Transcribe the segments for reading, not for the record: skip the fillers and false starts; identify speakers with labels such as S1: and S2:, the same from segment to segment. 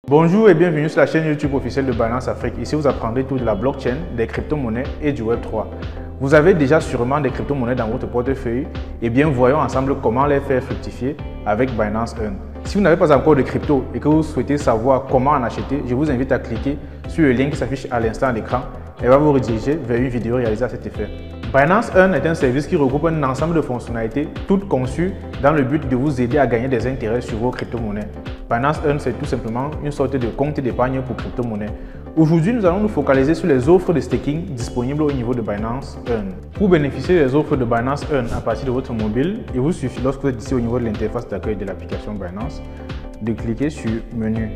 S1: Bonjour et bienvenue sur la chaîne YouTube officielle de Binance Afrique. Ici, vous apprendrez tout de la blockchain, des crypto-monnaies et du Web3. Vous avez déjà sûrement des crypto-monnaies dans votre portefeuille. Eh bien, voyons ensemble comment les faire fructifier avec Binance Earn. Si vous n'avez pas encore de crypto et que vous souhaitez savoir comment en acheter, je vous invite à cliquer sur le lien qui s'affiche à l'instant à l'écran et va vous rediriger vers une vidéo réalisée à cet effet. Binance Earn est un service qui regroupe un ensemble de fonctionnalités, toutes conçues dans le but de vous aider à gagner des intérêts sur vos crypto-monnaies. Binance Earn, c'est tout simplement une sorte de compte d'épargne pour crypto-monnaies. Aujourd'hui, nous allons nous focaliser sur les offres de staking disponibles au niveau de Binance Earn. Pour bénéficier des offres de Binance Earn à partir de votre mobile, il vous suffit, lorsque vous êtes ici au niveau de l'interface d'accueil de l'application Binance, de cliquer sur Menu.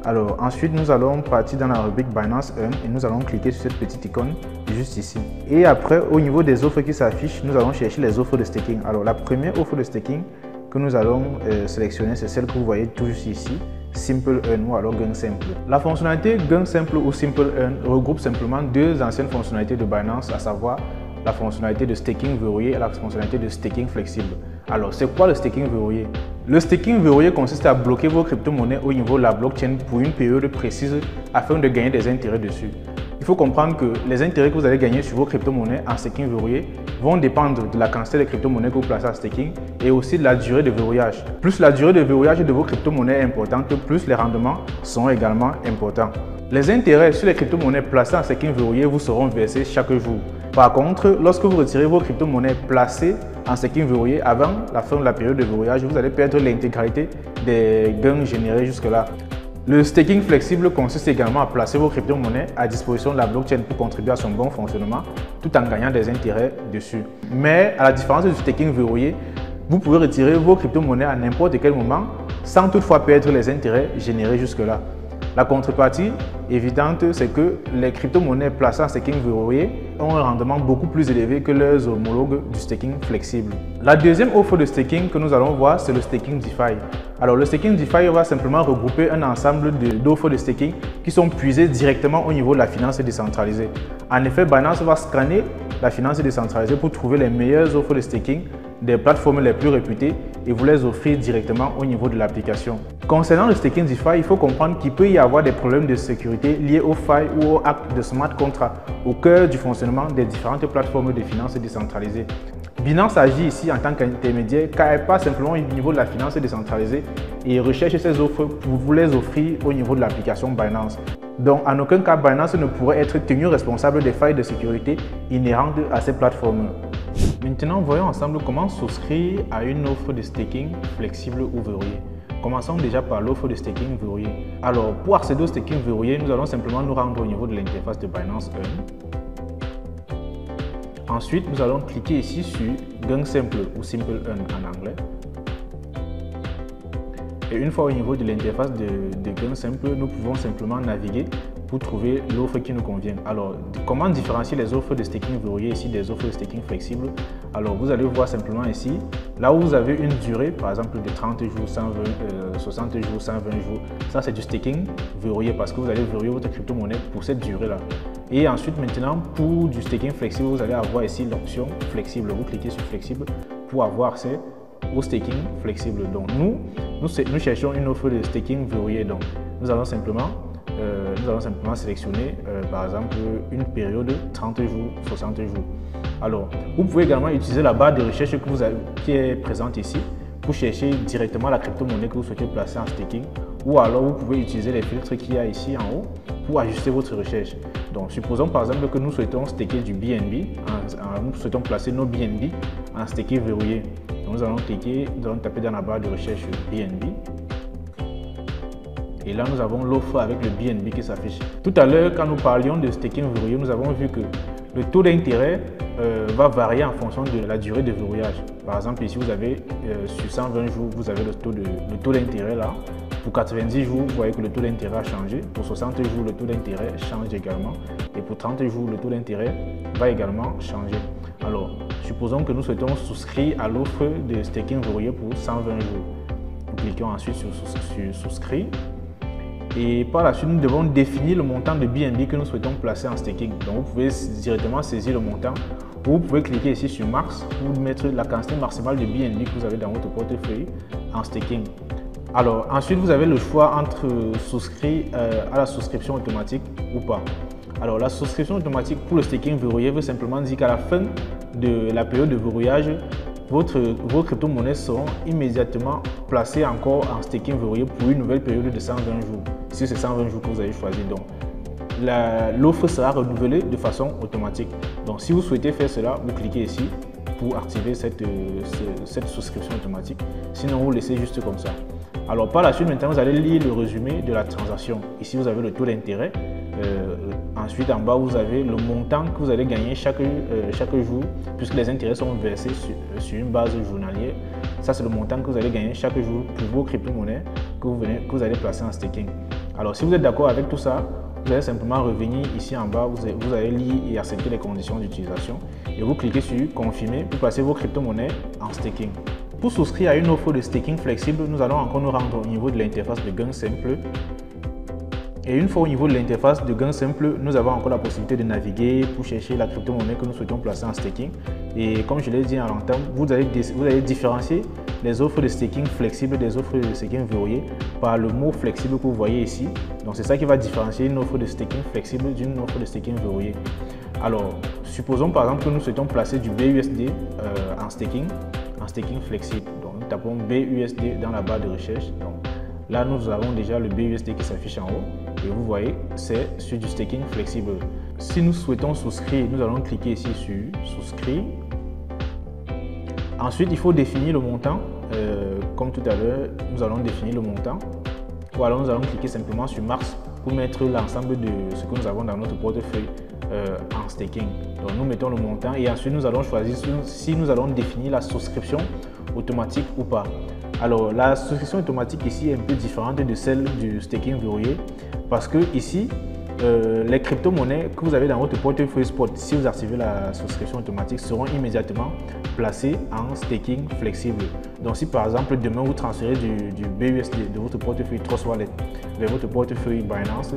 S1: Alors ensuite, nous allons partir dans la rubrique Binance Earn et nous allons cliquer sur cette petite icône juste ici. Et après, au niveau des offres qui s'affichent, nous allons chercher les offres de staking. Alors la première offre de staking que nous allons sélectionner, c'est celle que vous voyez tout juste ici, Simple Earn ou alors Gain Simple. La fonctionnalité Gain Simple ou Simple Earn regroupe simplement deux anciennes fonctionnalités de Binance, à savoir la fonctionnalité de staking verrouillé et la fonctionnalité de staking flexible. Alors, c'est quoi le staking verrouillé? Le staking verrouillé consiste à bloquer vos crypto-monnaies au niveau de la blockchain pour une période précise afin de gagner des intérêts dessus. Il faut comprendre que les intérêts que vous allez gagner sur vos crypto-monnaies en staking verrouillé vont dépendre de la quantité de crypto-monnaies que vous placez en staking et aussi de la durée de verrouillage. Plus la durée de verrouillage de vos crypto-monnaies est importante, plus les rendements sont également importants. Les intérêts sur les crypto-monnaies placées en staking verrouillé vous seront versés chaque jour. Par contre, lorsque vous retirez vos crypto-monnaies placées en staking verrouillé avant la fin de la période de verrouillage, vous allez perdre l'intégralité des gains générés jusque-là. Le staking flexible consiste également à placer vos crypto-monnaies à disposition de la blockchain pour contribuer à son bon fonctionnement tout en gagnant des intérêts dessus. Mais à la différence du staking verrouillé, vous pouvez retirer vos crypto-monnaies à n'importe quel moment sans toutefois perdre les intérêts générés jusque-là. La contrepartie évidente, c'est que les crypto-monnaies placées en staking verrouillé ont un rendement beaucoup plus élevé que leurs homologues du staking flexible. La deuxième offre de staking que nous allons voir, c'est le staking DeFi. Alors le staking DeFi va simplement regrouper un ensemble d'offres de staking qui sont puisées directement au niveau de la finance décentralisée. En effet, Binance va scanner la finance décentralisée pour trouver les meilleures offres de staking des plateformes les plus réputées et vous les offrir directement au niveau de l'application. Concernant le staking DeFi, il faut comprendre qu'il peut y avoir des problèmes de sécurité liés aux failles ou aux hacks de smart contracts au cœur du fonctionnement des différentes plateformes de finances décentralisées. Binance agit ici en tant qu'intermédiaire car elle passe simplement au niveau de la finance décentralisée et recherche ces offres pour vous les offrir au niveau de l'application Binance. Donc, en aucun cas, Binance ne pourrait être tenu responsable des failles de sécurité inhérentes à ces plateformes. Maintenant, voyons ensemble comment souscrire à une offre de staking flexible ou verrouillée. Commençons déjà par l'offre de staking verrouillée. Alors, pour accéder au staking verrouillé, nous allons simplement nous rendre au niveau de l'interface de Binance Earn. Ensuite, nous allons cliquer ici sur Gain Simple ou Simple Earn en anglais. Et une fois au niveau de l'interface de Gain Simple, nous pouvons simplement naviguer pour trouver l'offre qui nous convient. Alors, comment différencier les offres de staking verrouillées ici des offres de staking flexibles? Alors, vous allez voir simplement ici, là où vous avez une durée, par exemple de 30 jours, 120, 60 jours, 120 jours, ça c'est du staking verrouillé parce que vous allez verrouiller votre crypto-monnaie pour cette durée-là. Et ensuite, maintenant, pour du staking flexible, vous allez avoir ici l'option flexible. Vous cliquez sur flexible pour avoir accès au staking flexible. Donc, nous cherchons une offre de staking verrouillée. Donc, nous allons simplement sélectionner par exemple une période 30 jours, 60 jours. Alors, vous pouvez également utiliser la barre de recherche qui est présente ici pour chercher directement la crypto-monnaie que vous souhaitez placer en staking, ou alors vous pouvez utiliser les filtres qu'il y a ici en haut pour ajuster votre recherche. Donc, supposons par exemple que nous souhaitons staker du BNB, nous souhaitons placer nos BNB en staking verrouillé. Donc, nous allons taper dans la barre de recherche BNB. Et là, nous avons l'offre avec le BNB qui s'affiche. Tout à l'heure, quand nous parlions de staking verrouillé, nous avons vu que le taux d'intérêt va varier en fonction de la durée de verrouillage. Par exemple, ici, vous avez sur 120 jours, vous avez le taux d'intérêt là. Pour 90 jours, vous voyez que le taux d'intérêt a changé. Pour 60 jours, le taux d'intérêt change également. Et pour 30 jours, le taux d'intérêt va également changer. Alors, supposons que nous souhaitons souscrire à l'offre de staking verrouillé pour 120 jours. Nous cliquons ensuite sur souscrire. Et par la suite, nous devons définir le montant de BNB que nous souhaitons placer en staking. Donc, vous pouvez directement saisir le montant ou vous pouvez cliquer ici sur Max pour mettre la quantité maximale de BNB que vous avez dans votre portefeuille en staking. Alors ensuite, vous avez le choix entre souscrire à la souscription automatique ou pas. Alors la souscription automatique pour le staking verrouillé veut simplement dire qu'à la fin de la période de verrouillage, vos crypto-monnaies seront immédiatement placées encore en staking verrouillé pour une nouvelle période de 120 jours. Si c'est 120 jours que vous avez choisi, donc l'offre sera renouvelée de façon automatique. Donc si vous souhaitez faire cela, vous cliquez ici pour activer cette souscription automatique. Sinon, vous laissez juste comme ça. Alors par la suite, maintenant, vous allez lire le résumé de la transaction. Ici, vous avez le taux d'intérêt. Ensuite, en bas, vous avez le montant que vous allez gagner chaque jour, puisque les intérêts sont versés sur une base journalière. Ça, c'est le montant que vous allez gagner chaque jour pour vos crypto-monnaies que vous allez placer en staking. Alors, si vous êtes d'accord avec tout ça, vous allez simplement revenir ici en bas, vous allez lire et accepter les conditions d'utilisation et vous cliquez sur confirmer pour placer vos crypto-monnaies en staking. Pour souscrire à une offre de staking flexible, nous allons encore nous rendre au niveau de l'interface de gain simple. Et une fois au niveau de l'interface de gain simple, nous avons encore la possibilité de naviguer pour chercher la crypto-monnaie que nous souhaitons placer en staking. Et comme je l'ai dit en l'entame, vous allez différencier les offres de staking flexibles des offres de staking verrouillées par le mot flexible que vous voyez ici. Donc c'est ça qui va différencier une offre de staking flexible d'une offre de staking verrouillée. Alors, supposons par exemple que nous souhaitons placer du BUSD en staking flexible. Donc nous tapons BUSD dans la barre de recherche. Donc, là, nous avons déjà le BUSD qui s'affiche en haut. Et vous voyez, c'est sur du staking flexible. Si nous souhaitons souscrire, nous allons cliquer ici sur souscrire. Ensuite, il faut définir le montant. Comme tout à l'heure, nous allons définir le montant. Ou alors, nous allons cliquer simplement sur Max pour mettre l'ensemble de ce que nous avons dans notre portefeuille en staking. Donc, nous mettons le montant et ensuite, nous allons choisir si nous allons définir la souscription automatique ou pas. Alors, la souscription automatique ici est un peu différente de celle du staking verrouillé parce que ici, les crypto-monnaies que vous avez dans votre portefeuille spot, si vous activez la souscription automatique, seront immédiatement placées en staking flexible. Donc, si par exemple, demain, vous transférez du BUSD de votre portefeuille Trust Wallet vers votre portefeuille Binance,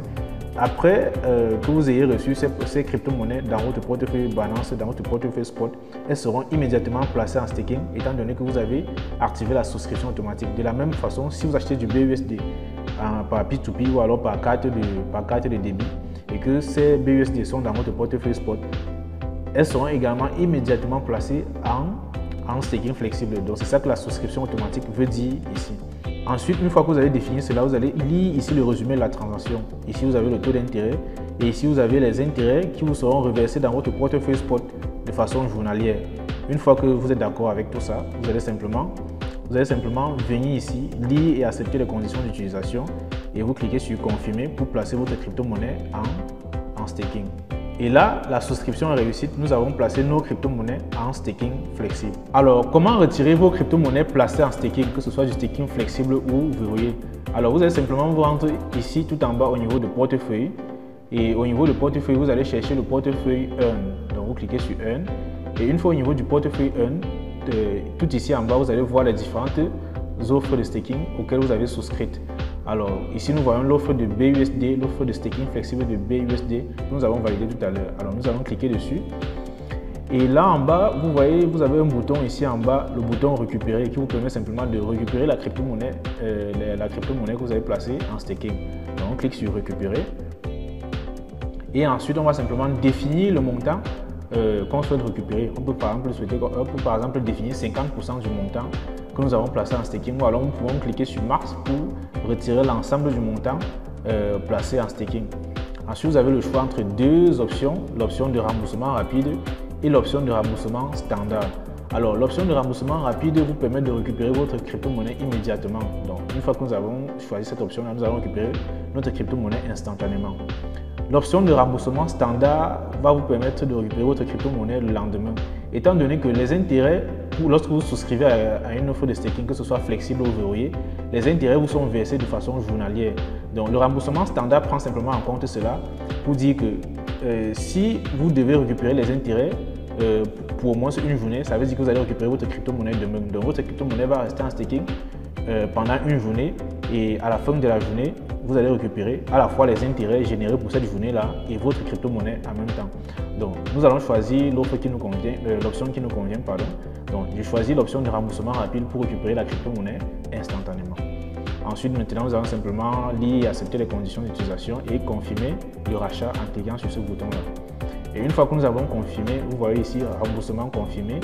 S1: après que vous ayez reçu ces crypto-monnaies dans votre portefeuille Binance, dans votre portefeuille spot, elles seront immédiatement placées en staking étant donné que vous avez activé la souscription automatique. De la même façon, si vous achetez du BUSD par P2P ou alors par carte de débit et que ces BUSD sont dans votre portefeuille spot, elles seront également immédiatement placées en staking flexible. Donc c'est ça que la souscription automatique veut dire ici. Ensuite, une fois que vous avez défini cela, vous allez lire ici le résumé de la transaction. Ici, vous avez le taux d'intérêt et ici, vous avez les intérêts qui vous seront reversés dans votre portefeuille spot de façon journalière. Une fois que vous êtes d'accord avec tout ça, vous allez simplement venir ici, lire et accepter les conditions d'utilisation et vous cliquez sur confirmer pour placer votre crypto-monnaie en staking. Et là, la souscription est réussie. Nous avons placé nos crypto-monnaies en staking flexible. Alors, comment retirer vos crypto-monnaies placées en staking, que ce soit du staking flexible ou verrouillé? Alors, vous allez simplement vous rendre ici tout en bas au niveau de portefeuille. Et au niveau de portefeuille, vous allez chercher le portefeuille Earn. Donc, vous cliquez sur Earn. Et une fois au niveau du portefeuille Earn, tout ici en bas, vous allez voir les différentes offres de staking auxquelles vous avez souscrites. Alors ici nous voyons l'offre de BUSD, l'offre de staking flexible de BUSD que nous avons validé tout à l'heure. Alors nous allons cliquer dessus. Et là en bas, vous voyez, vous avez un bouton ici en bas, le bouton récupérer qui vous permet simplement de récupérer la crypto-monnaie que vous avez placée en staking. Donc on clique sur récupérer. Et ensuite on va simplement définir le montant qu'on souhaite récupérer. On peut par exemple définir 50% du montant que nous avons placé en staking, ou alors nous pouvons cliquer sur Max pour retirer l'ensemble du montant placé en staking. Ensuite, vous avez le choix entre deux options, l'option de remboursement rapide et l'option de remboursement standard. Alors, l'option de remboursement rapide vous permet de récupérer votre crypto-monnaie immédiatement. Donc, une fois que nous avons choisi cette option-là, nous allons récupérer notre crypto-monnaie instantanément. L'option de remboursement standard va vous permettre de récupérer votre crypto-monnaie le lendemain. Étant donné que les intérêts, lorsque vous souscrivez à une offre de staking, que ce soit flexible ou verrouillé, les intérêts vous sont versés de façon journalière. Donc le remboursement standard prend simplement en compte cela pour dire que si vous devez récupérer les intérêts pour au moins une journée, ça veut dire que vous allez récupérer votre crypto-monnaie demain. Donc votre crypto-monnaie va rester en staking pendant une journée et à la fin de la journée, vous allez récupérer à la fois les intérêts générés pour cette journée-là et votre crypto-monnaie en même temps. Donc, nous allons choisir l'offre qui nous convient, l'option qui nous convient, pardon. Donc, j'ai choisi l'option de remboursement rapide pour récupérer la crypto-monnaie instantanément. Ensuite, maintenant, nous allons simplement lire et accepter les conditions d'utilisation et confirmer le rachat en cliquant sur ce bouton-là. Et une fois que nous avons confirmé, vous voyez ici remboursement confirmé,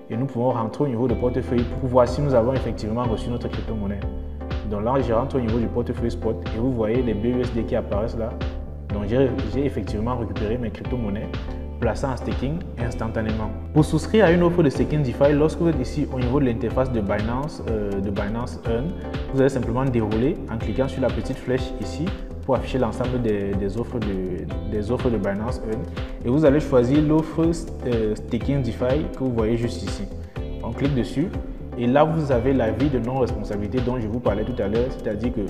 S1: et nous pouvons rentrer au niveau de portefeuille pour voir si nous avons effectivement reçu notre crypto-monnaie. Donc là, je rentre au niveau du portefeuille spot et vous voyez les BUSD qui apparaissent là. Donc j'ai effectivement récupéré mes crypto-monnaies placées en staking instantanément. Pour souscrire à une offre de staking DeFi, lorsque vous êtes ici au niveau de l'interface de Binance Earn, vous allez simplement dérouler en cliquant sur la petite flèche ici pour afficher l'ensemble des offres de Binance Earn. Et vous allez choisir l'offre staking DeFi que vous voyez juste ici. On clique dessus. Et là, vous avez l'avis de non-responsabilité dont je vous parlais tout à l'heure, c'est-à-dire que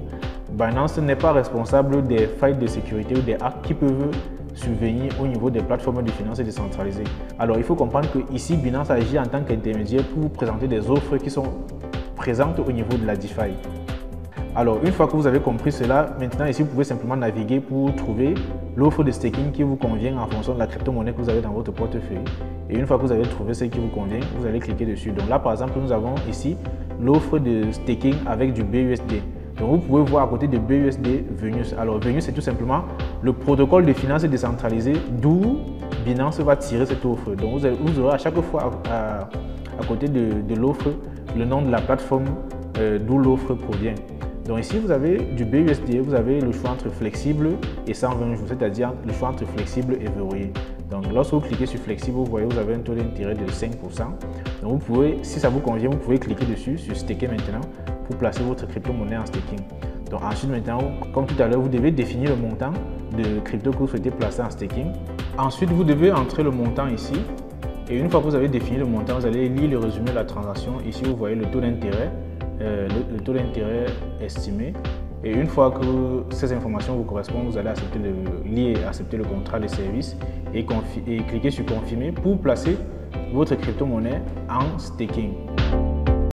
S1: Binance n'est pas responsable des failles de sécurité ou des hacks qui peuvent survenir au niveau des plateformes de finances décentralisées. Alors, il faut comprendre que ici, Binance agit en tant qu'intermédiaire pour vous présenter des offres qui sont présentes au niveau de la DeFi. Alors, une fois que vous avez compris cela, maintenant ici, vous pouvez simplement naviguer pour trouver l'offre de staking qui vous convient en fonction de la crypto-monnaie que vous avez dans votre portefeuille. Et une fois que vous avez trouvé celle qui vous convient, vous allez cliquer dessus. Donc là, par exemple, nous avons ici l'offre de staking avec du BUSD. Donc vous pouvez voir à côté de BUSD Venus. Alors Venus, c'est tout simplement le protocole de finances décentralisé d'où Binance va tirer cette offre. Donc vous aurez à chaque fois à côté de l'offre le nom de la plateforme d'où l'offre provient. Donc ici, vous avez du BUSD, vous avez le choix entre flexible et 120 jours, c'est-à-dire le choix entre flexible et verrouillé. Donc lorsque vous cliquez sur flexible, vous voyez vous avez un taux d'intérêt de 5%. Donc vous pouvez, si ça vous convient, vous pouvez cliquer dessus, sur staker maintenant, pour placer votre crypto-monnaie en staking. Donc ensuite maintenant, comme tout à l'heure, vous devez définir le montant de crypto que vous souhaitez placer en staking. Ensuite, vous devez entrer le montant ici. Et une fois que vous avez défini le montant, vous allez lire le résumé de la transaction. Ici, vous voyez le taux d'intérêt. Le taux d'intérêt estimé, et une fois que ces informations vous correspondent, vous allez accepter le contrat de service et cliquer sur confirmer pour placer votre crypto-monnaie en staking.